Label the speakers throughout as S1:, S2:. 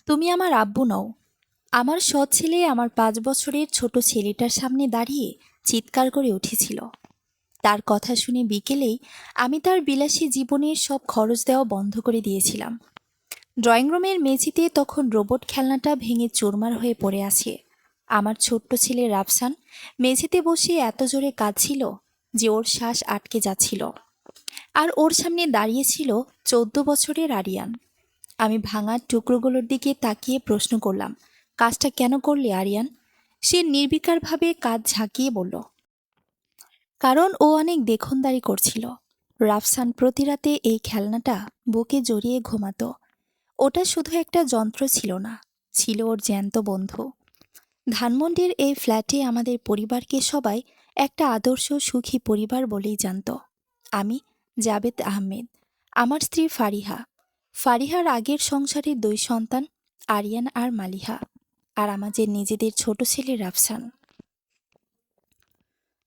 S1: তুমি আমার আব্বু নও। আমার সৎ ছেলে আমার 5 বছরের ছোট ছেলেটার সামনে দাঁড়িয়ে চিৎকার করে উঠেছিল। তার কথা শুনে বিকেলেই আমি তার বিলাসী জীবনের সব খরচ দেওয়া বন্ধ করে দিয়েছিলাম। ড্রয়িং রুমের মেঝেতে তখন রোবট খেলনাটা ভেঙে চুরমার হয়ে পড়ে আছে। আমার ছোট্ট ছেলে রাফসান মেঝেতে বসে এত জোরে কাঁদছিল যে ওর শ্বাস আটকে যাচ্ছিল। আর ওর সামনে দাঁড়িয়েছিল 14 বছরের আরিয়ান। আমি ভাঙা টুকরোগুলোর দিকে তাকিয়ে প্রশ্ন করলাম, কাজটা কেন করলে আরিয়ান? সে নির্বিকারভাবে কাজ ঝাঁকিয়ে বলল, কারণ ও অনেক দেখনদারি করছিল। রাফসান প্রতি রাতে এই খেলনাটা বুকে জড়িয়ে ঘুমাতো। ওটা শুধু একটা যন্ত্র ছিল না, ছিল ওর জ্যান্ত বন্ধু। ধানমন্ডির এই ফ্ল্যাটে আমাদের পরিবারকে সবাই একটা আদর্শ সুখী পরিবার বলেই জানত। আমি জাবেদ আহমেদ, আমার স্ত্রী ফারিহা, ফারিহার আগের সংসারের 2 সন্তান, আরিয়ান আর মালিহা, আর আমাদের নিজেদের ছোট ছেলে রাফসান।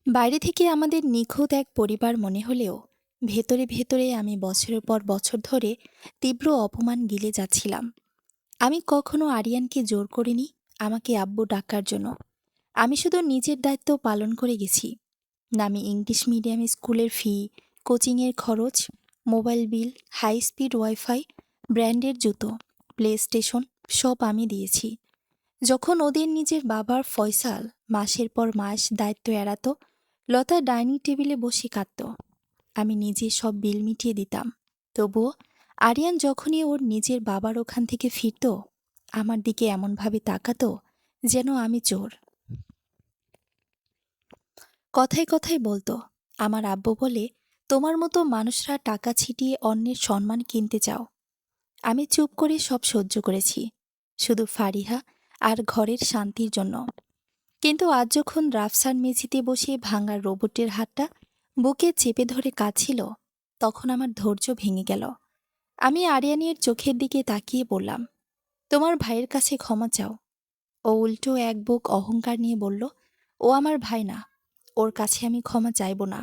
S1: বাইরে থেকে আমাদের নিখুঁত এক পরিবার মনে হলেও ভেতরে ভেতরে আমি বছরের পর বছর ধরে তীব্র অপমান গিলে যাচ্ছিলাম। আমি কখনো আরিয়ানকে জোর করিনি আমাকে আব্বু ডাকার জন্য। আমি শুধু নিজের দায়িত্ব পালন করে গেছি। নামি ইংলিশ মিডিয়াম স্কুলের ফি, কোচিংয়ের খরচ, mobile bill, high speed wifi, ব্র্যান্ডের জুতো, প্লে স্টেশন সব আমি দিয়েছি। যখন ওদের নিজের বাবার ফয়সাল মাসের পর মাস দায়িত্ব এড়াতো, লতা ডাইনিং টেবিলে বসে কাঁদত, আমি নিজে সব বিল মিটিয়ে দিতাম। তবুও আরিয়ান যখনই ওর নিজের বাবার ওখান থেকে ফিরত, আমার দিকে এমনভাবে তাকাতো যেন আমি চোর। কথায় কথায় বলতো, আমার আব্বু বলে তোমার মতো মানুষরা টাকা ছিটিয়ে অন্যের সম্মান কিনতে চাও। আমি চুপ করে সব সহ্য করেছি, শুধু ফারিহা আর ঘরের শান্তির জন্য। কিন্তু আজ যখন রাফসান মেঝেতে বসে ভাঙা রোবটের হাতটা বুকে চেপে ধরে কাঁদছিল, তখন আমার ধৈর্য ভেঙে গেল। আমি আরিয়ানের চোখের দিকে তাকিয়ে বললাম, তোমার ভাইয়ের কাছে ক্ষমা চাও। ও উল্টো এক বুক অহংকার নিয়ে বলল, ও আমার ভাই না, ওর কাছে আমি ক্ষমা চাইব না।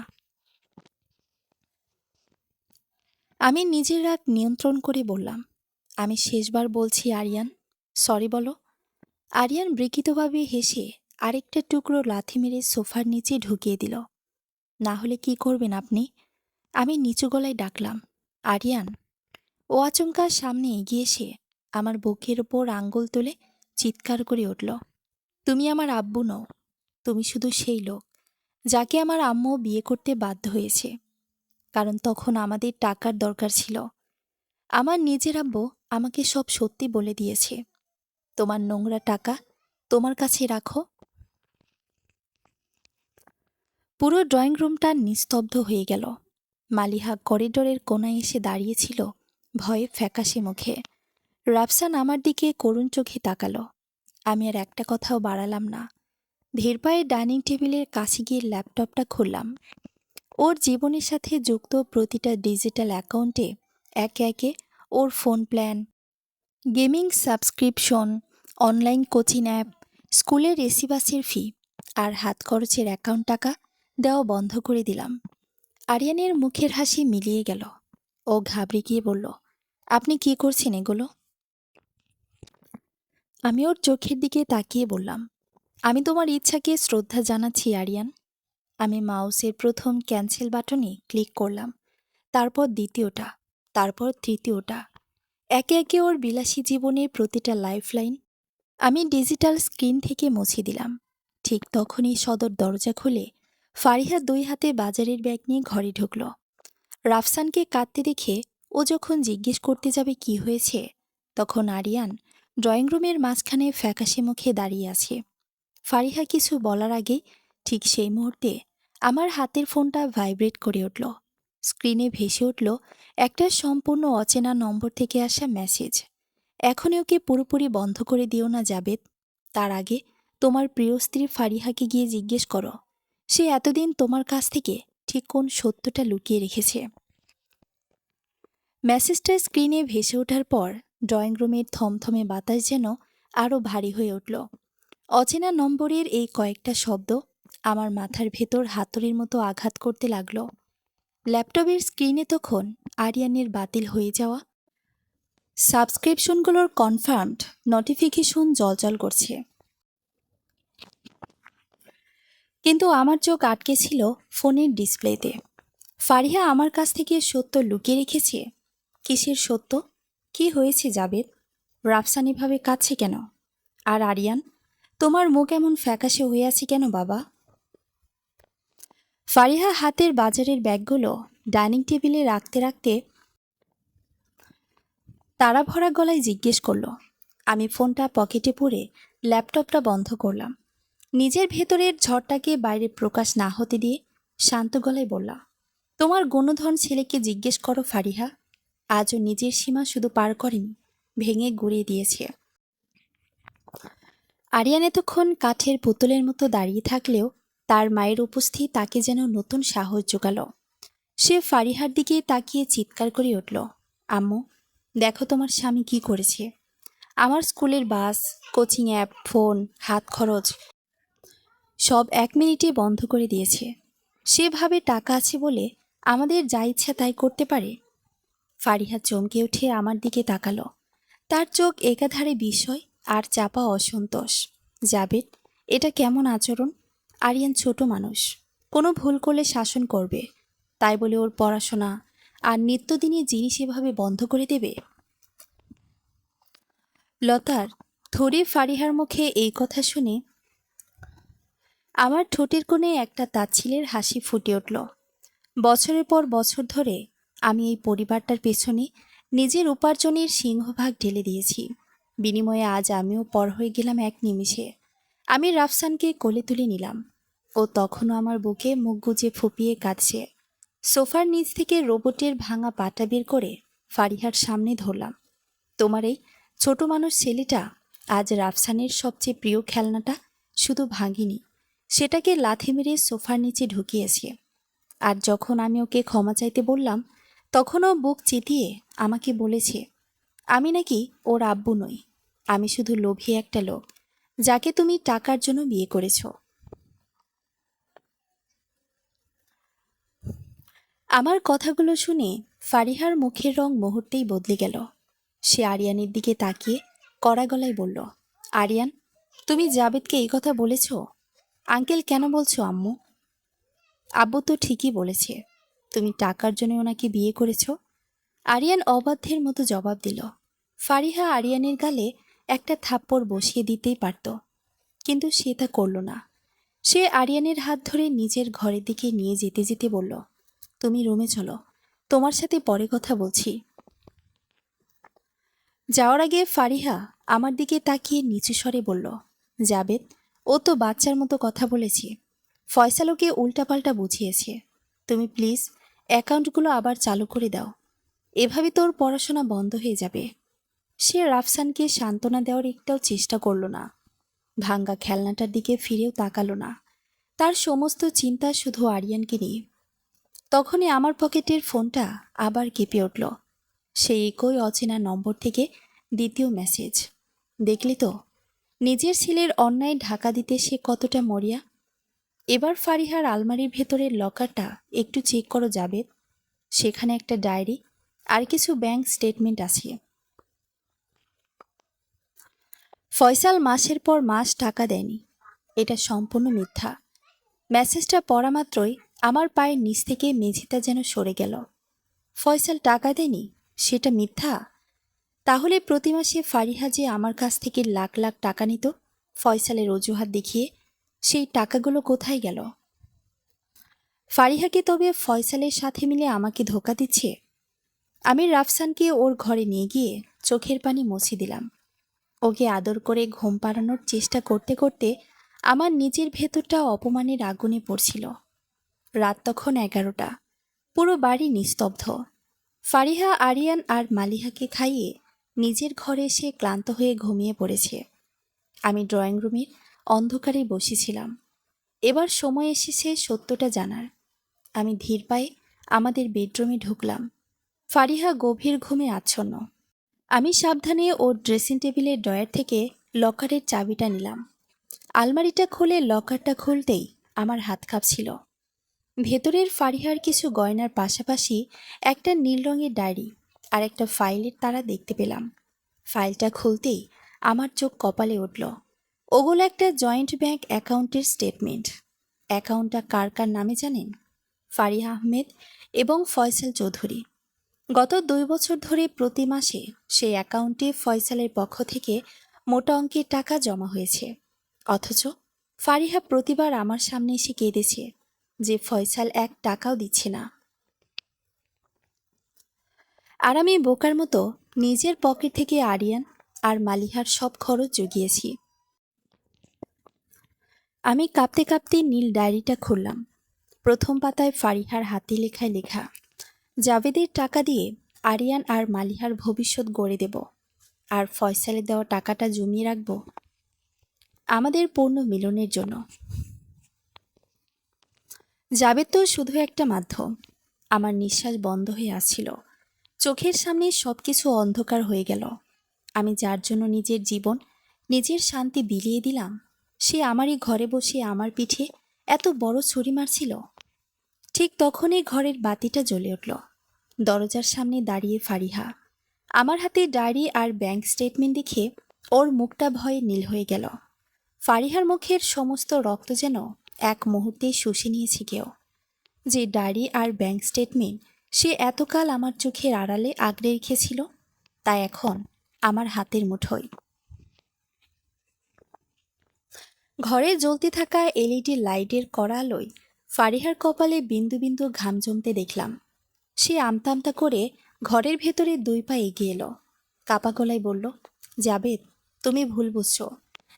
S1: আমি নিজের রাগ নিয়ন্ত্রণ করে বললাম, আমি শেষবার বলছি আরিয়ান, সরি বলো। আরিয়ান বিকৃতভাবে হেসে আরেকটা টুকরো লাথি মেরে সোফার নিচে ঢুকিয়ে দিল। না হলে কি করবেন আপনি? আমি নিচু গলায় ডাকলাম, আরিয়ান। ও আচমকা সামনে এগিয়ে এসে আমার বুকের ওপর আঙ্গুল তুলে চিৎকার করে উঠল, তুমি আমার আব্বু নও, তুমি শুধু সেই লোক যাকে আমার আম্মু বিয়ে করতে বাধ্য হয়েছে। কারণ তখন আমাদের টাকার দরকার ছিল। আমার নিজের আব্বু আমাকে সব সত্যি বলে দিয়েছে। তোমার নোংরা টাকা তোমার কাছে রাখো। পুরো ড্রয়িং রুমটা নিস্তব্ধ হয়ে গেল। মালিহা করিডোরের কোনায় এসে দাঁড়িয়েছিল ভয়ে ফ্যাকাশে মুখে। রাফসান আমার দিকে করুণ চোখে তাকালো। আমি আর একটা কথাও বাড়ালাম না। ধীর পায়ে ডাইনিং টেবিলের কাছে গিয়ে ল্যাপটপটা খুললাম। ওর জীবনের সাথে যুক্ত প্রতিটা ডিজিটাল অ্যাকাউন্টে একে একে ওর phone plan, gaming subscription, online coaching app, স্কুলের এসি বাসের ফি আর হাত খরচের অ্যাকাউন্ট টাকা দেওয়া বন্ধ করে দিলাম। আরিয়ানের মুখের হাসি মিলিয়ে গেল। ও ঘাবড়ে গিয়ে বলল, আপনি কি করছেন এগুলো? আমি ওর চোখের দিকে তাকিয়ে বললাম, আমি তোমার ইচ্ছাকে শ্রদ্ধা জানাচ্ছি আরিয়ান। আমি মাউসের প্রথম ক্যান্সেল বাটনে ক্লিক করলাম, তারপর দ্বিতীয়টা, তারপর তৃতীয়টা। একে একে ওর বিলাসী জীবনের প্রতিটা লাইফলাইন আমি ডিজিটাল স্ক্রিন থেকে মুছে দিলাম। ঠিক তখনই সদর দরজা খুলে ফারিহা 2 হাতে বাজারের ব্যাগ নিয়ে ঘরে ঢুকল। রাফসানকে কাঁদতে দেখে ও যখন জিজ্ঞেস করতে যাবে কি হয়েছে, তখন আরিয়ান ড্রয়িং রুমের মাঝখানে ফ্যাকাশে মুখে দাঁড়িয়ে আছে। ফারিহা কিছু বলার আগে ঠিক সেই মুহূর্তে আমার হাতের ফোনটা ভাইব্রেট করে উঠল। স্ক্রিনে ভেসে উঠল একটা সম্পূর্ণ অচেনা নম্বর থেকে আসা মেসেজ। এখনই ওকে পুরোপুরি বন্ধ করে দিও না জাবেদ। তার আগে তোমার প্রিয় স্ত্রী ফারিহাকে গিয়ে জিজ্ঞেস করো সে এতদিন তোমার কাছ থেকে ঠিক কোন সত্যটা লুকিয়ে রেখেছে। মেসেজটা স্ক্রিনে ভেসে ওঠার পর ড্রয়িং রুমের থমথমে বাতাস যেন আরও ভারী হয়ে উঠল। অচেনা নম্বরের এই কয়েকটা শব্দ আমার মাথার ভেতর হাতুড়ির মতো আঘাত করতে লাগলো। ল্যাপটপের স্ক্রিনে তখন আরিয়ানের বাতিল হয়ে যাওয়া সাবস্ক্রিপশনগুলোর কনফার্মড নোটিফিকেশন জ্বলজ্বল করছে, কিন্তু আমার চোখ আটকে ছিল ফোনের ডিসপ্লেতে। ফারিহা আমার কাছ থেকে সত্য লুকিয়ে রেখেছে। কিসের সত্য? কি হয়েছে জাবেদ? রাফসান এভাবে কাঁদছে কেন? আর আরিয়ান, তোমার মুখ এমন ফ্যাকাশে হয়ে আছে কেন বাবা? ফারিহা হাতের বাজারের ব্যাগগুলো ডাইনিং টেবিলে রাখতে রাখতে তাড়া ভরা গলায় জিজ্ঞেস করলো। আমি ফোনটা পকেটে পুরে ল্যাপটপটা বন্ধ করলাম। নিজের ভেতরের ঝড়টাকে বাইরে প্রকাশ না হতে দিয়ে শান্ত গলায় বললাম, তোমার গুণধন ছেলেকে জিজ্ঞেস করো ফারিহা। আজও নিজের সীমা শুধু পার করেনি, ভেঙে গুঁড়িয়ে দিয়েছে। আরিয়ান এতক্ষণ কাঠের পুতুলের মতো দাঁড়িয়ে থাকলেও তার মায়ের উপস্থিতি তাকে যেন নতুন সাহস জোগাল। সে ফারিহার দিকে তাকিয়ে চিৎকার করে উঠল, আম্মু, দেখো তোমার স্বামী কি করেছে। আমার স্কুলের বাস, কোচিং অ্যাপ, ফোন, হাত খরচ সব 1 মিনিটে বন্ধ করে দিয়েছে। সে ভাবে টাকা আছে বলে আমাদের যা ইচ্ছা তাই করতে পারে। ফারিহা চমকে উঠে আমার দিকে তাকালো। তার চোখ একাধারে বিস্ময় আর চাপা অসন্তোষ। জাবেদ, এটা কেমন আচরণ? আরিয়ান ছোট মানুষ, কোনো ভুল করলে শাসন করবে, তাই বলে ওর পড়াশোনা আর নিত্যদিনের জিনিস এভাবে বন্ধ করে দেবে? লতার থরে ফারিহার মুখে এই কথা শুনে আমার ঠোঁটের কোণে একটা তাচ্ছিলের হাসি ফুটে উঠল। বছরের পর বছর ধরে আমি এই পরিবারটার পেছনে নিজের উপার্জনের সিংহভাগ ঢেলে দিয়েছি। বিনিময়ে আজ আমিও পর হয়ে গেলাম এক নিমিষে। আমি রাফসানকে কোলে তুলে নিলাম। ও তখনও আমার বুকে মুখ গুজে ফুপিয়ে কাঁদছে। সোফার নিচ থেকে রোবটের ভাঙা পাটা বের করে ফারিহার সামনে ধরলাম। তোমার এই ছোট মানুষ ছেলেটা আজ রাফসানের সবচেয়ে প্রিয় খেলনাটা শুধু ভাঙিনি, সেটাকে লাথি মেরে সোফার নিচে ঢুকিয়েছে। আর যখন আমি ওকে ক্ষমা চাইতে বললাম, তখনও বুক চিতিয়ে আমাকে বলেছে আমি নাকি ওর আব্বু নই, আমি শুধু লোভী একটা লোক যাকে তুমি টাকার জন্য বিয়ে করেছ। আমার কথাগুলো শুনে ফারিহার মুখের রং মুহূর্তেই বদলে গেল। সে আরিয়ানের দিকে তাকিয়ে কড়া গলায় বলল, আরিয়ান, তুমি জাবেদকে এই কথা বলেছ? আঙ্কেল কেন বলছো আম্মু? আব্বু তো ঠিকই বলেছে, তুমি টাকার জন্য ওনাকে বিয়ে করেছ। আরিয়ান অবাধ্যের মতো জবাব দিল। ফারিহা আরিয়ানের গালে একটা থাপ্পড় বসিয়ে দিতেই পারত, কিন্তু সে তা করল না। সে আরিয়ানের হাত ধরে নিজের ঘরের দিকে নিয়ে যেতে যেতে বলল, তুমি রুমে চলো, তোমার সাথে পরে কথা বলছি। যাওয়ার আগে ফারিহা আমার দিকে তাকিয়ে নিচু স্বরে বলল, জাবেদ, ও তো বাচ্চার মতো কথা বলেছে। ফয়সাল ওকে উল্টাপাল্টা বুঝিয়েছে। তুমি প্লিজ অ্যাকাউন্টগুলো আবার চালু করে দাও, এভাবে তোর পড়াশোনা বন্ধ হয়ে যাবে। সে রাফসানকে সান্ত্বনা দেওয়ার একটাও চেষ্টা করল না। ভাঙ্গা খেলনাটার দিকে ফিরেও তাকালো না। তার সমস্ত চিন্তা শুধু আরিয়ানকে নিয়ে। তখনই আমার পকেটের ফোনটা আবার কেঁপে উঠল। সেই একই অচেনা নম্বর থেকে দ্বিতীয় মেসেজ। দেখলি তো, নিজের ছেলের অন্যায় ঢাকা দিতে সে কতটা মরিয়া। এবার ফারিহার আলমারির ভেতরের লকারটা একটু চেক করো জাবেদ, সেখানে একটা ডায়েরি আর কিছু ব্যাংক স্টেটমেন্ট আছে। ফয়সাল মাসের পর মাস টাকা দেয়নি, এটা সম্পূর্ণ মিথ্যা। মেসেজটা পড়া মাত্রই আমার পায়ের নিচ থেকে মেঝেটা যেন সরে গেল। ফয়সাল টাকা দেয়নি, সেটা মিথ্যা? তাহলে প্রতি মাসে ফারিহা যে আমার কাছ থেকে লাখ লাখ টাকা নিত ফয়সালের অজুহাত দেখিয়ে, সেই টাকাগুলো কোথায় গেল? ফারিহাকে তবে ফয়সালের সাথে মিলে আমাকে ধোঁকা দিচ্ছে? আমি রাফসানকে ওর ঘরে নিয়ে গিয়ে চোখের পানি মুছে দিলাম। ওকে আদর করে ঘুম পাড়ানোর চেষ্টা করতে করতে আমার নিজের ভেতরটা অপমানের আগুনে পড়ছিল। রাত তখন 11টা। পুরো বাড়ি নিস্তব্ধ। ফারিহা আরিয়ান আর মালিহাকে খাইয়ে নিজের ঘরে এসে ক্লান্ত হয়ে ঘুমিয়ে পড়েছে। আমি ড্রয়িং রুমের অন্ধকারে বসেছিলাম। এবার সময় এসেছে সত্যটা জানার। আমি ধীর পায়ে আমাদের বেডরুমে ঢুকলাম। ফারিহা গভীর ঘুমে আচ্ছন্ন। আমি সাবধানে ওর ড্রেসিং টেবিলের ড্রয়ার থেকে লকারের চাবিটা নিলাম। আলমারিটা খুলে লকারটা খুলতেই আমার হাত কাঁপছিল। ভেতরের ফারিহার কিছু গয়নার পাশাপাশি একটা নীল রঙের ডায়েরি আর একটা ফাইলের তারা দেখতে পেলাম। ফাইলটা খুলতেই আমার চোখ কপালে উঠল। ওগুলো একটা জয়েন্ট ব্যাংক অ্যাকাউন্টের স্টেটমেন্ট। অ্যাকাউন্টটা কার কার নামে জানেন? ফারিহা আহমেদ এবং ফয়সাল চৌধুরী। গত 2 বছর ধরে প্রতি মাসে সেই অ্যাকাউন্টে ফয়সালের পক্ষ থেকে মোটা অঙ্কের টাকা জমা হয়েছে। অথচ ফারিহা প্রতিবার আমার সামনে এসে কেঁদেছে যে ফয়সাল 1 টাকাও দিচ্ছে না। আর আমি বোকার মতো নিজের পকেট থেকে আরিয়ান আর মালিহার সব খরচ জুগিয়েছি। আমি কাঁপতে কাঁপতে নীল ডায়েরিটা খুললাম। প্রথম পাতায় ফারিহার হাতে লেখায় লেখা, জাভেদের টাকা দিয়ে আরিয়ান আর মালিহার ভবিষ্যৎ গড়ে দেব, আর ফয়সালের দেওয়া টাকাটা জমিয়ে রাখব আমাদের পূর্ণ মিলনের জন্য। জাভেদ তো শুধু একটা মাধ্যম। আমার নিঃশ্বাস বন্ধ হয়ে আসছিল। চোখের সামনে সবকিছু অন্ধকার হয়ে গেল। আমি যার জন্য নিজের জীবন, নিজের শান্তি বিলিয়ে দিলাম, সে আমারই ঘরে বসে আমার পিঠে এত বড় ছুরি মারছিল। ঠিক তখনই ঘরের বাতিটা জ্বলে উঠল। দরজার সামনে দাঁড়িয়ে ফারিহা। আমার হাতে ডায়েরি আর ব্যাংক স্টেটমেন্ট দেখে ওর মুখটা ভয়ে নীল হয়ে গেল। ফারিহার মুখের সমস্ত রক্ত যেন এক মুহূর্তেই শুষে নিয়েছে কেউ। যে ডায়েরি আর ব্যাংক স্টেটমেন্ট সে এতকাল আমার চোখের আড়ালে আগলে রেখেছিল, তা এখন আমার হাতের মুঠোয়। ঘরে জ্বলতে থাকা এলইডি লাইটের কড়া আলোয় ফারিহার কপালে বিন্দু বিন্দু ঘাম জমতে দেখলাম। সে আমতা আমতা করে ঘরের ভেতরে 2 পা এগিয়ে এলো। কাপা গলায় বলল, জাবেদ, তুমি ভুল বুঝছো।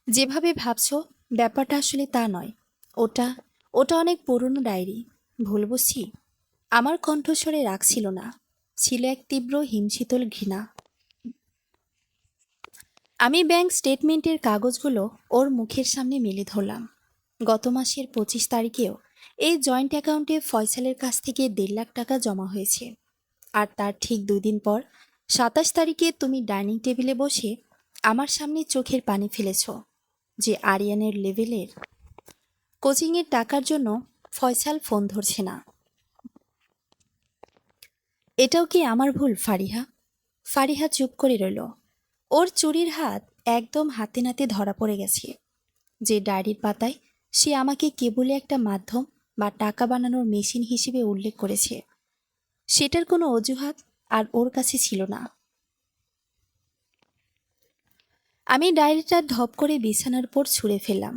S1: যেভাবে ভাবছো ব্যাপারটা আসলে তা নয়। ওটা ওটা অনেক পুরনো ডায়েরি। ভুল বুঝছি? আমার কণ্ঠস্বরে রাগ ছিল না, ছিল এক তীব্র হিমশীতল ঘৃণা। আমি ব্যাংক স্টেটমেন্টের কাগজগুলো ওর মুখের সামনে মেলে ধরলাম। গত মাসের 25 তারিখেও এই জয়েন্ট অ্যাকাউন্টে ফয়সালের কাছ থেকে 1.5 লাখ টাকা জমা হয়েছে। আর তার ঠিক 2 দিন পর 27 তারিখে তুমি ডাইনিং টেবিলে বসে আমার সামনে চোখের পানি ফেলেছ যে আরিয়ানের লেভেলের কোচিংয়ের টাকার জন্য ফয়সাল ফোন ধরছে না। এটাও কি আমার ভুল ফারিহা? ফারিহা চুপ করে রইল। ওর চুরির হাত একদম হাতে নাতে ধরা পড়ে গেছে। যে ডায়েরির পাতায় সে আমাকে কেবলই একটা মাধ্যম বা টাকা বানানোর মেশিন হিসেবে উল্লেখ করেছে, সেটার কোনো অজুহাত আর ওর কাছে ছিল না। আমি ডায়েরিটা ঢপ করে বিছানার উপর ছুঁড়ে ফেললাম।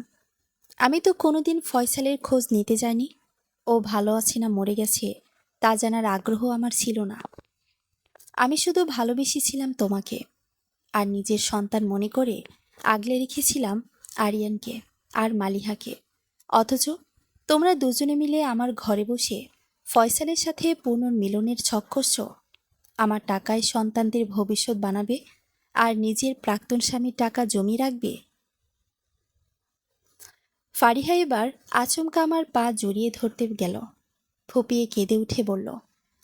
S1: আমি তো কোনোদিন ফয়সালের খোঁজ নিতে যাইনি। ও ভালো আছে না মরে গেছে তা জানার আগ্রহ আমার ছিল না। আমি শুধু ভালোবেসেছিলাম তোমাকে, আর নিজের সন্তান মনে করে আগলে রেখেছিলাম আরিয়ানকে আর মালিহাকে। অথচ তোমরা দুজনে মিলে আমার ঘরে বসে ফয়সালের সাথে পুনর্মিলনের ছক কষছ। আমার টাকায় সন্তানদের ভবিষ্যৎ বানাবে আর নিজের প্রাক্তন স্বামীর টাকা জমিয়ে রাখবে। ফারিহা এবার আচমকা আমার পা জড়িয়ে ধরতে গেল। ফুপিয়ে কেঁদে উঠে বলল,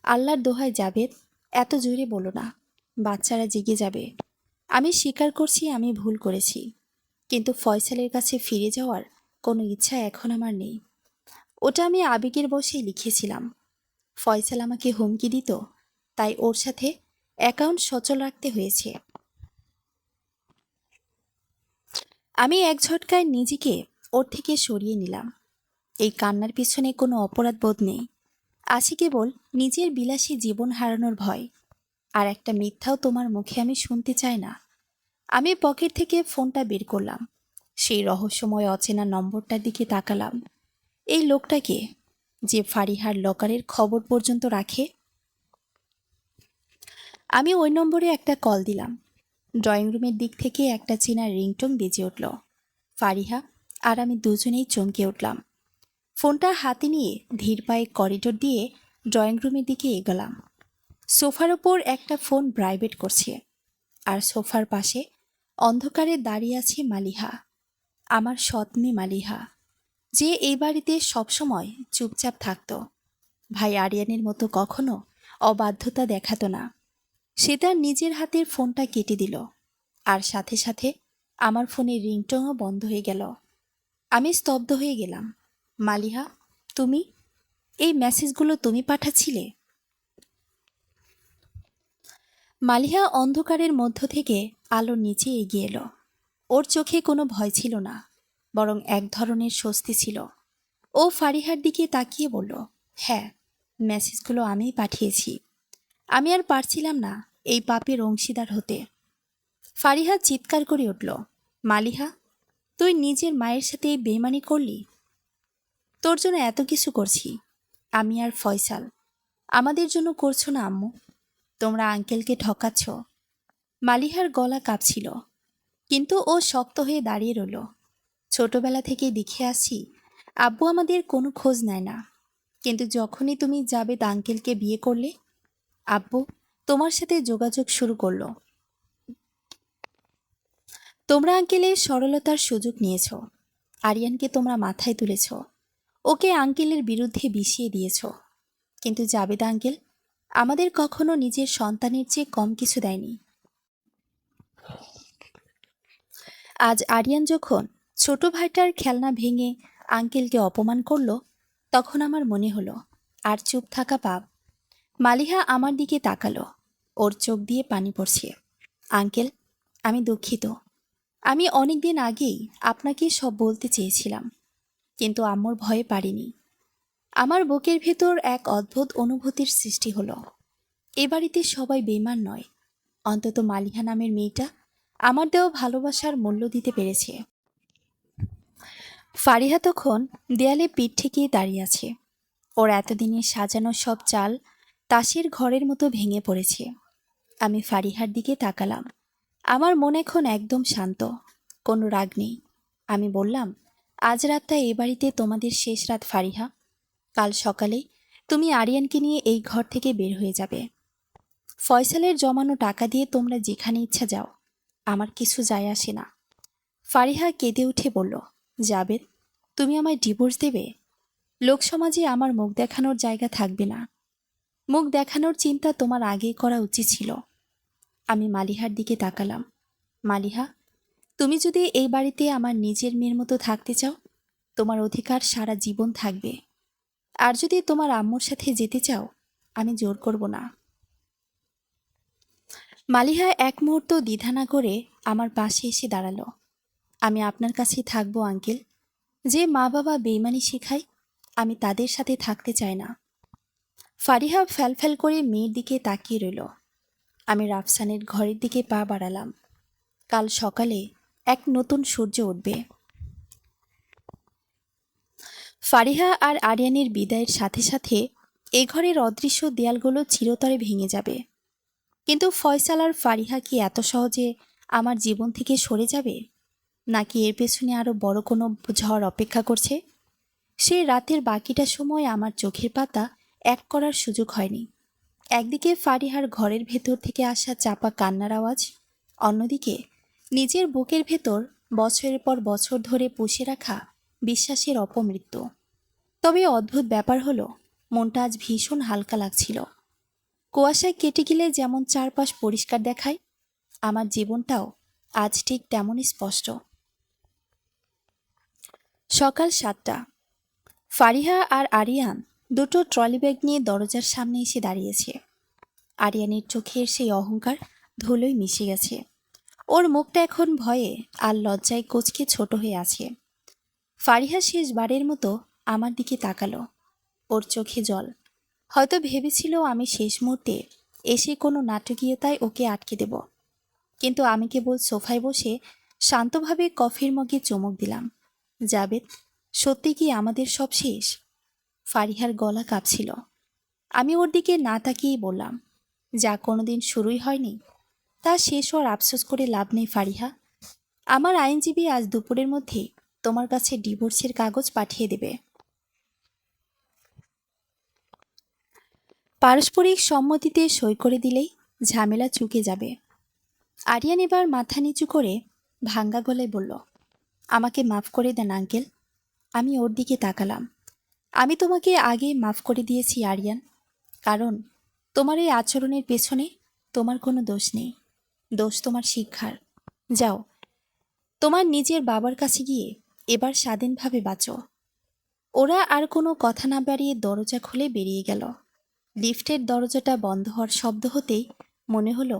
S1: আল্লাহর দোহায় জাবেদ, এত জোরে বলো না, বাচ্চারা জেগে যাবে। আমি স্বীকার করছি আমি ভুল করেছি, কিন্তু ফয়সালের কাছে ফিরে যাওয়ার কোনো ইচ্ছা এখন আমার নেই। ওটা আমি আবেগের বশে লিখেছিলাম। ফয়সাল আমাকে হুমকি দিত, তাই ওর সাথে অ্যাকাউন্ট সচল রাখতে হয়েছে। আমি এক ঝটকায় নিজেকে ওর থেকে সরিয়ে নিলাম। এই কান্নার পিছনে কোনো অপরাধ বোধ নেই, আছে কেবল নিজের বিলাসী জীবন হারানোর ভয়। আর একটা মিথ্যাও তোমার মুখে আমি শুনতে চাই না। আমি পকেট থেকে ফোনটা বের করলাম। সেই রহস্যময় অচেনা নম্বরটার দিকে তাকালাম। এই লোকটাকে যে ফারিহার লকারের খবর পর্যন্ত রাখে। আমি ওই নম্বরে একটা কল দিলাম। ড্রয়িং রুমের দিক থেকে একটা চেনা রিংটোন বেজে উঠল। ফারিহা আর আমি দুজনেই চমকে উঠলাম। ফোনটা হাতে নিয়ে ধীর পায়ে করিডোর দিয়ে ড্রয়িং রুমের দিকে এগোলাম। সোফার ওপর একটা ফোন ভাইব্রেট করছে, আর সোফার পাশে অন্ধকারে দাঁড়িয়ে আছে মালিহা, আমার সৎ মেয়ে মালিহা, যে এই বাড়িতে সবসময় চুপচাপ থাকত। ভাই আরিয়ানের মতো কখনো অবাধ্যতা দেখাতো না। সে তার নিজের হাতের ফোনটা কেটে দিল, আর সাথে সাথে আমার ফোনের রিংটোনও বন্ধ হয়ে গেল। আমি স্তব্ধ হয়ে গেলাম। মালিহা, তুমি? এই মেসেজগুলো তুমি পাঠাচ্ছিলে? মালিহা অন্ধকারের মধ্য থেকে আলোর নিচে এগিয়ে এলো। ওর চোখে কোনো ভয় ছিল না, বরং এক ধরনের স্বস্তি ছিল। ও ফারিহার দিকে তাকিয়ে বলল, হ্যাঁ, মেসেজগুলো আমিই পাঠিয়েছি। আমি আর পারছিলাম না এই পাপের অংশীদার হতে। ফারিহা চিৎকার করে উঠল, মালিহা, তুই নিজের মায়ের সাথে এই বেইমানি করলি? তোর জন্য এত কিছু করছি আমি আর ফয়সাল, আমাদের জন্য করছো না আম্মু? তোমরা আঙ্কেলকে ঠকাচ্ছ। মালিহার গলা কাঁপছিল, কিন্তু ও শক্ত হয়ে দাঁড়িয়ে রইল। ছোটবেলা থেকেই দেখে আসি আব্বু আমাদের কোনো খোঁজ নেয় না, কিন্তু যখনই তুমি জাবেদ আঙ্কেলকে বিয়ে করলে, আব্বু তোমার সাথে যোগাযোগ শুরু করলো। তোমরা আঙ্কেলের সরলতার সুযোগ নিয়েছ, আরিয়ানকে তোমরা মাথায় তুলেছ, ওকে আঙ্কেলের বিরুদ্ধে বিষিয়ে দিয়েছ। কিন্তু জাবেদ আঙ্কেল আমাদের কখনো নিজের সন্তানের চেয়ে কম কিছু দেয়নি। আজ আরিয়ান যখন ছোট ভাইটার খেলনা ভেঙে আঙ্কেলকে অপমান করল, তখন আমার মনে হলো আর চুপ থাকা পাপ। মালিহা আমার দিকে তাকালো, ওর চোখ দিয়ে পানি পড়ছে। আঙ্কেল, আমি দুঃখিত। আমি অনেকদিন আগেই আপনাকে সব বলতে চেয়েছিলাম, কিন্তু আম্মুর ভয়ে পারিনি। আমার বুকের ভেতর এক অদ্ভুত অনুভূতির সৃষ্টি হলো। এ বাড়িতে সবাই বেইমান নয়, অন্তত মালিহা নামের মেয়েটা আমার দেওয়া ভালোবাসার মূল্য দিতে পেরেছে। ফারিহা তখন দেয়ালে পিঠ ঠেকিয়ে দাঁড়িয়ে আছে। ওর এতদিনের সাজানো সব চাল তাসের ঘরের মতো ভেঙে পড়েছে। আমি ফারিহার দিকে তাকালাম। আমার মন এখন একদম শান্ত, কোনো রাগ নেই। আমি বললাম, আজ রাতটা এ বাড়িতে তোমাদের শেষ রাত ফারিহা। কাল সকালে তুমি আরিয়ানকে নিয়ে এই ঘর থেকে বের হয়ে যাবে। ফয়সালের জমানো টাকা দিয়ে তোমরা যেখানে ইচ্ছা যাও, আমার কিছু যায় আসে না। ফারিহা কেঁদে উঠে বলল, জাবেদ, তুমি আমায় ডিভোর্স দেবে? লোকসমাজে আমার মুখ দেখানোর জায়গা থাকবে না। মুখ দেখানোর চিন্তা তোমার আগেই করা উচিত ছিল। আমি মালিহার দিকে তাকালাম। মালিহা, তুমি যদি এই বাড়িতে আমার নিজের মেয়ের মতো থাকতে চাও, তোমার অধিকার সারা জীবন থাকবে। আর যদি তোমার আম্মুর সাথে যেতে চাও, আমি জোর করব না। মালিহা এক মুহূর্ত দ্বিধা না করে আমার পাশে এসে দাঁড়ালো। আমি আপনার কাছেই থাকবো আঙ্কেল। যে মা বাবা বেইমানি শেখায়, আমি তাদের সাথে থাকতে চাই না। ফারিহা ফ্যালফ্যাল করে মেয়ের দিকে তাকিয়ে রইল। আমি রাফসানের ঘরের দিকে পা বাড়ালাম। কাল সকালে এক নতুন সূর্য উঠবে। ফারিহা আর আরিয়ানের বিদায়ের সাথে সাথে এ ঘরের অদৃশ্য দেয়ালগুলো চিরতরে ভেঙে যাবে। কিন্তু ফয়সাল আর ফারিহা কি এত সহজে আমার জীবন থেকে সরে যাবে, নাকি এর পেছনে আরও বড় কোনো ঝড় অপেক্ষা করছে? সেই রাতের বাকিটা সময় আমার চোখের পাতা এক করার সুযোগ হয়নি। একদিকে ফারিহার ঘরের ভেতর থেকে আসা চাপা কান্নার আওয়াজ, অন্যদিকে নিজের বুকের ভেতর বছরের পর বছর ধরে পুষে রাখা বিশ্বাসের অপমৃত্যু। তবে অদ্ভুত ব্যাপার হলো, মনটা আজ ভীষণ হালকা লাগছিল। কুয়াশায় কেটে গেলে যেমন চারপাশ পরিষ্কার দেখায়, আমার জীবনটাও আজ ঠিক তেমনই স্পষ্ট। সকাল 7টা। ফারিহা আর আরিয়ান দুটো ট্রলি ব্যাগ নিয়ে দরজার সামনে এসে দাঁড়িয়েছে। আরিয়ানের চোখের সেই অহংকার ধুলোয় মিশে গেছে। ওর মুখটা এখন ভয়ে আর লজ্জায় কোঁচকে ছোট হয়ে আছে। ফারিহা শেষবারের মতো আমার দিকে তাকালো, ওর চোখে জল। হয়তো ভেবেছিল আমি শেষ মুহূর্তে এসে কোনো নাটকীয়তায় ওকে আটকে দেব। কিন্তু আমি কেবল সোফায় বসে শান্তভাবে কফির মগে চুমুক দিলাম। জাবেদ, সত্যি কি আমাদের সব শেষ? ফারিহার গলা কাঁপছিল। আমি ওর দিকে না তাকিয়েই বললাম, যা কোনোদিন শুরুই হয়নি তা শেষ হওয়ার আফসোস করে লাভ নেই ফারিহা। আমার আইনজীবী আজ দুপুরের মধ্যে তোমার কাছে ডিভোর্সের কাগজ পাঠিয়ে দেবে। পারস্পরিক সম্মতিতে সই করে দিলেই ঝামেলা চুকে যাবে। আরিয়ান এবার মাথা নিচু করে ভাঙ্গা গলায় বলল, আমাকে মাফ করে দেন আঙ্কেল। আমি ওর দিকে তাকালাম। আমি তোমাকে আগে মাফ করে দিয়েছি আরিয়ান, কারণ তোমার এই আচরণের পেছনে তোমার কোনো দোষ নেই। দোষ তোমার শিক্ষার। যাও, তোমার নিজের বাবার কাছে গিয়ে এবার স্বাধীনভাবে বাঁচো। ওরা আর কোনো কথা না বাড়িয়ে দরজা খুলে বেরিয়ে গেল। লিফটের দরজাটা বন্ধ হওয়ার শব্দ হতেই মনে হলো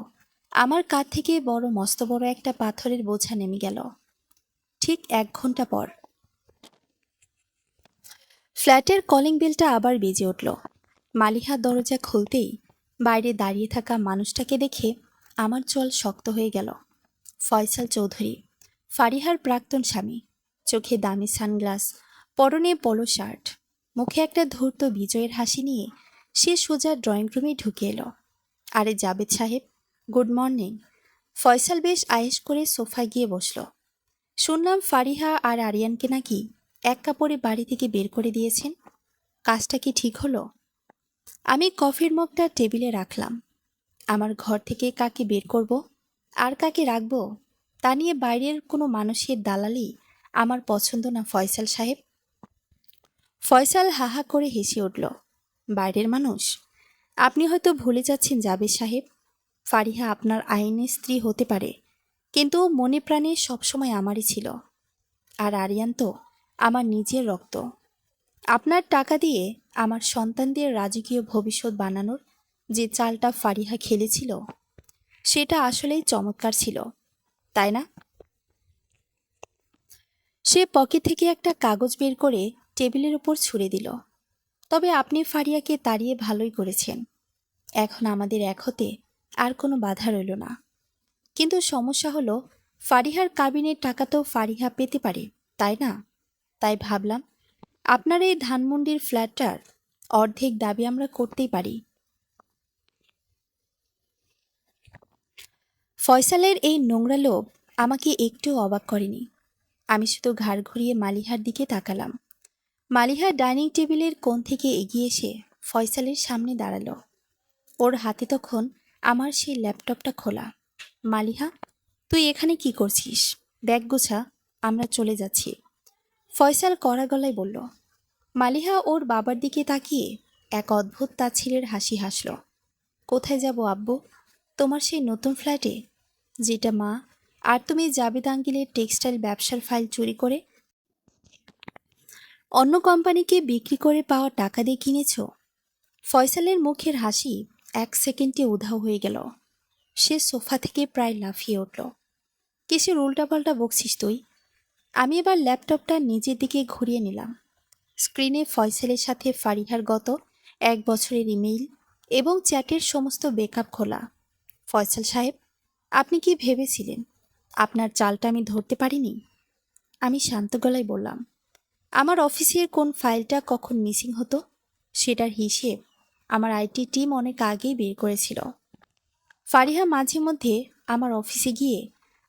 S1: আমার কাঁধ থেকে মস্ত বড় একটা পাথরের বোঝা নেমে গেল। ঠিক 1 ঘন্টা পর ফ্ল্যাটের কলিং বেলটা আবার বেজে উঠল। মালিহা দরজা খুলতেই বাইরে দাঁড়িয়ে থাকা মানুষটাকে দেখে আমার চল শক্ত হয়ে গেল। ফয়সাল চৌধুরী, ফারিহার প্রাক্তন স্বামী। চোখে দামি সানগ্লাস, পরনে পলো শার্ট, মুখে একটা ধূর্ত বিজয়ের হাসি নিয়ে সে সোজা ড্রয়িং রুমে ঢুকে এলো। আরে জাবেদ সাহেব, গুড মর্নিং। ফয়সাল বেশ আয়েশ করে সোফায় গিয়ে বসল। শুনলাম ফারিহা আর আরিয়ানকে নাকি এক কাপড়ে বাড়ি থেকে বের করে দিয়েছেন। কাজটা কি ঠিক হলো? আমি কফির মগটা টেবিলে রাখলাম। আমার ঘর থেকে কাকে বের করব আর কাকে রাখবো তা নিয়ে বাইরের কোনো মানুষের দালালি আমার পছন্দ না ফয়সাল সাহেব। ফয়সাল হাহা করে হেসে উঠল। বাইরের মানুষ? আপনি হয়তো ভুলে যাচ্ছেন জাবেদ সাহেব, ফারিহা আপনার আইনের স্ত্রী হতে পারে, কিন্তু ও মনে প্রাণে সবসময় আমারই ছিল। আর আরিয়ান তো আমার নিজের রক্ত। আপনার টাকা দিয়ে আমার সন্তানদের রাজকীয় ভবিষ্যৎ বানানোর যে চালটা ফারিহা খেলেছিল সেটা আসলেই চমৎকার ছিল, তাই না? সে পকেট থেকে একটা কাগজ বের করে টেবিলের উপর ছুঁড়ে দিল। তবে আপনি ফারিয়াকে তাড়িয়ে ভালোই করেছেন। এখন আমাদের এক হতে আর কোনো বাধা রইল না। কিন্তু সমস্যা হলো, ফারিহার কাবিনের টাকা তো ফারিহা পেতে পারে, তাই না? তাই ভাবলাম আপনার এই ধানমন্ডির ফ্ল্যাটটার অর্ধেক দাবি আমরা করতেই পারি। ফয়সালের এই নোংরা লোভ আমাকে একটুও অবাক করেনি। আমি শুধু ঘাড় ঘুরিয়ে মালিহার দিকে তাকালাম। মালিহা ডাইনিং টেবিলের কোণ থেকে এগিয়ে এসে ফয়সালের সামনে দাঁড়ালো। ওর হাতে তখন আমার সেই ল্যাপটপটা খোলা। মালিহা, তুই এখানে কি করছিস? ব্যাগ গোছা, আমরা চলে যাচ্ছি। ফয়সাল কড়া গলায় বলল। মালিহা ওর বাবার দিকে তাকিয়ে এক অদ্ভুত তাচ্ছিলের হাসি হাসল। কোথায় যাব আব্বু? তোমার সেই নতুন ফ্ল্যাটে, যেটা মা আর তুমি জাবেদ আঙ্কেলের টেক্সটাইল ব্যবসার ফাইল চুরি করে অন্য কোম্পানিকে বিক্রি করে পাওয়া টাকা দিয়ে কিনেছ। ফয়সালের মুখের হাসি 1 সেকেন্ডে উধাও হয়ে গেল। সে সোফা থেকে প্রায় লাফিয়ে উঠল। কিসের উল্টাপাল্টা বকছিস তুই? আমি এবার ল্যাপটপটা নিজের দিকে ঘুরিয়ে নিলাম। স্ক্রিনে ফয়সালের সাথে ফারিহার গত 1 বছরের ইমেইল এবং চ্যাটের সমস্ত বেকআপ খোলা। ফয়সাল সাহেব, আপনি কি ভেবেছিলেন আপনার চালটা আমি ধরতে পারিনি? আমি শান্ত গলায় বললাম, আমার অফিসের কোন ফাইলটা কখন মিসিং হতো সেটার হিসেব আমার আইটি টিম অনেক আগেই বের করেছিল। ফারিহা মাঝে মধ্যে আমার অফিসে গিয়ে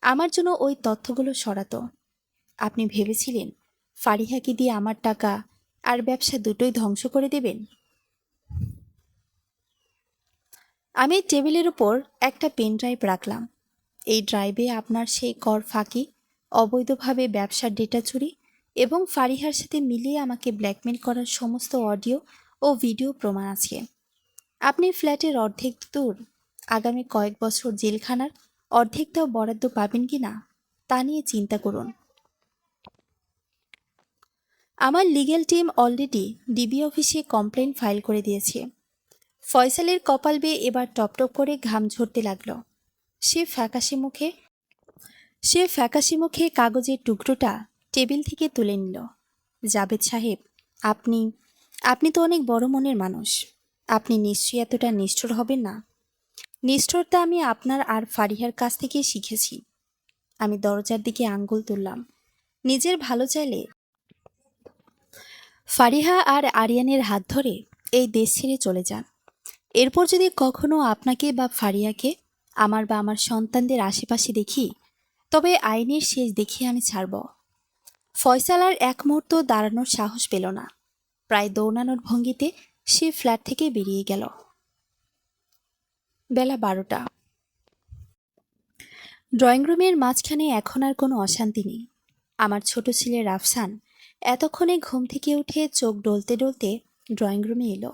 S1: আমার জন্য ওই তথ্যগুলো সরাতো। আপনি ভেবেছিলেন ফারিহাকে দিয়ে আমার টাকা আর ব্যবসা দুটোই ধ্বংস করে দেবেন? আমি টেবিলের উপর একটা পেন ড্রাইভ রাখলাম। এই ড্রাইভে আপনার সেই কর ফাঁকি, অবৈধভাবে ব্যবসার ডেটা চুরি এবং ফারিহার সাথে মিলিয়ে আমাকে ব্ল্যাকমেল করার সমস্ত অডিও ও ভিডিও প্রমাণ আছে। আপনি ফ্ল্যাটের অর্ধেক দূর, আগামী কয়েক বছর জেলখানার অর্ধেকটাও বরাদ্দ পাবেন কি না তা নিয়ে চিন্তা করুন। আমার লিগ্যাল টিম অলরেডি ডিবি অফিসে কমপ্লেন ফাইল করে দিয়েছে। ফয়সালের কপাল বেয়ে এবার টপটপ করে ঘাম ঝরতে লাগলো। সে ফ্যাকাশে মুখে কাগজের টুকরোটা টেবিল থেকে তুলে নিল। জাবেদ সাহেব, আপনি আপনি তো অনেক বড় মনের মানুষ। আপনি নিশ্চয়ই এতটা নিষ্ঠুর হবেন না। নিষ্ঠুরতা আমি আপনার আর ফারিহার কাছ থেকে শিখেছি। আমি দরজার দিকে আঙ্গুল তুললাম। নিজের ভালো চাইলে ফারিহা আর আরিয়ানের হাত ধরে এই দেশ ছেড়ে চলে যান। এরপর যদি কখনো আপনাকে বা ফারিয়াকে আমার বা আমার সন্তানদের আশেপাশে দেখি, তবে আইনের শেষ দেখিয়ে আমি ছাড়ব। ফয়সাল আর এক মুহূর্ত দাঁড়ানোর সাহস পেল না। প্রায় দৌড়ানোর ভঙ্গিতে সে ফ্ল্যাট থেকে বেরিয়ে গেল। বেলা 12টা। ড্রয়িং রুমের মাঝখানে এখন আর কোনো অশান্তি নেই। আমার ছোট ছেলে রাফসান এতক্ষণে ঘুম থেকে উঠে চোখ ডলতে ডলতে ড্রয়িং রুমে এলো।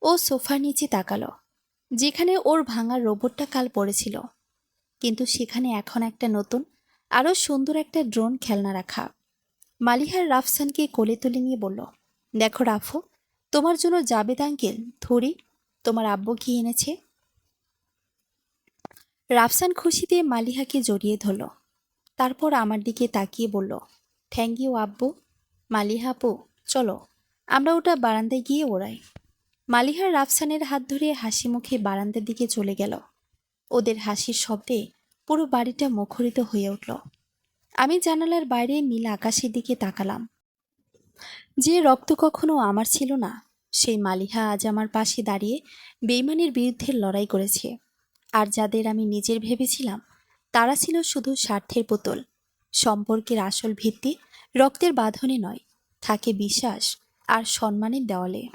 S1: ও সোফার নিচে তাকালো, যেখানে ওর ভাঙা রোবটটা কাল পড়েছিল, কিন্তু সেখানে এখন একটা নতুন আরও সুন্দর একটা ড্রোন খেলনা রাখা। মালিহার রাফসানকে কোলে তুলে নিয়ে বলল, দেখো রাফু, তোমার জন্য জাবেদ আঙ্কেল থুরি তোমার আব্বু কি এনেছে। রাফসান খুশিতে মালিহাকে জড়িয়ে ধরল। তারপর আমার দিকে তাকিয়ে বলল, থ্যাংক ইউ আব্বু। মালিহা আপু, চলো আমরা ওটা বারান্দায় গিয়ে ওড়াই। মালিহা রাফসানের হাত ধরে হাসি মুখে বারান্দার দিকে চলে গেল। ওদের হাসির শব্দে পুরো বাড়িটা মুখরিত হয়ে উঠল। আমি জানালার বাইরে নীল আকাশের দিকে তাকালাম। যে রক্ত কখনো আমার ছিল না, সেই মালিহা আজ আমার পাশে দাঁড়িয়ে বেইমানের বিরুদ্ধে লড়াই করেছে। আর যাদের আমি নিজের ভেবেছিলাম, তারা ছিল শুধু স্বার্থের পুতুল। সম্পর্কের আসল ভিত্তি রক্তের বাঁধনে নয়, থাকে বিশ্বাস আর সম্মানের দেওয়ালে।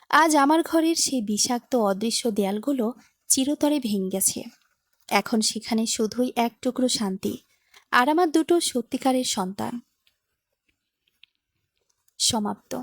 S1: আজ আমার ঘরের সেই বিষাক্ত অদৃশ্য দেয়ালগুলো চিরতরে ভেঙে গেছে। এখন সেখানে শুধুই এক টুকরো শান্তি আর আমার দুটো সত্যিকারের সন্তান। সমাপ্ত।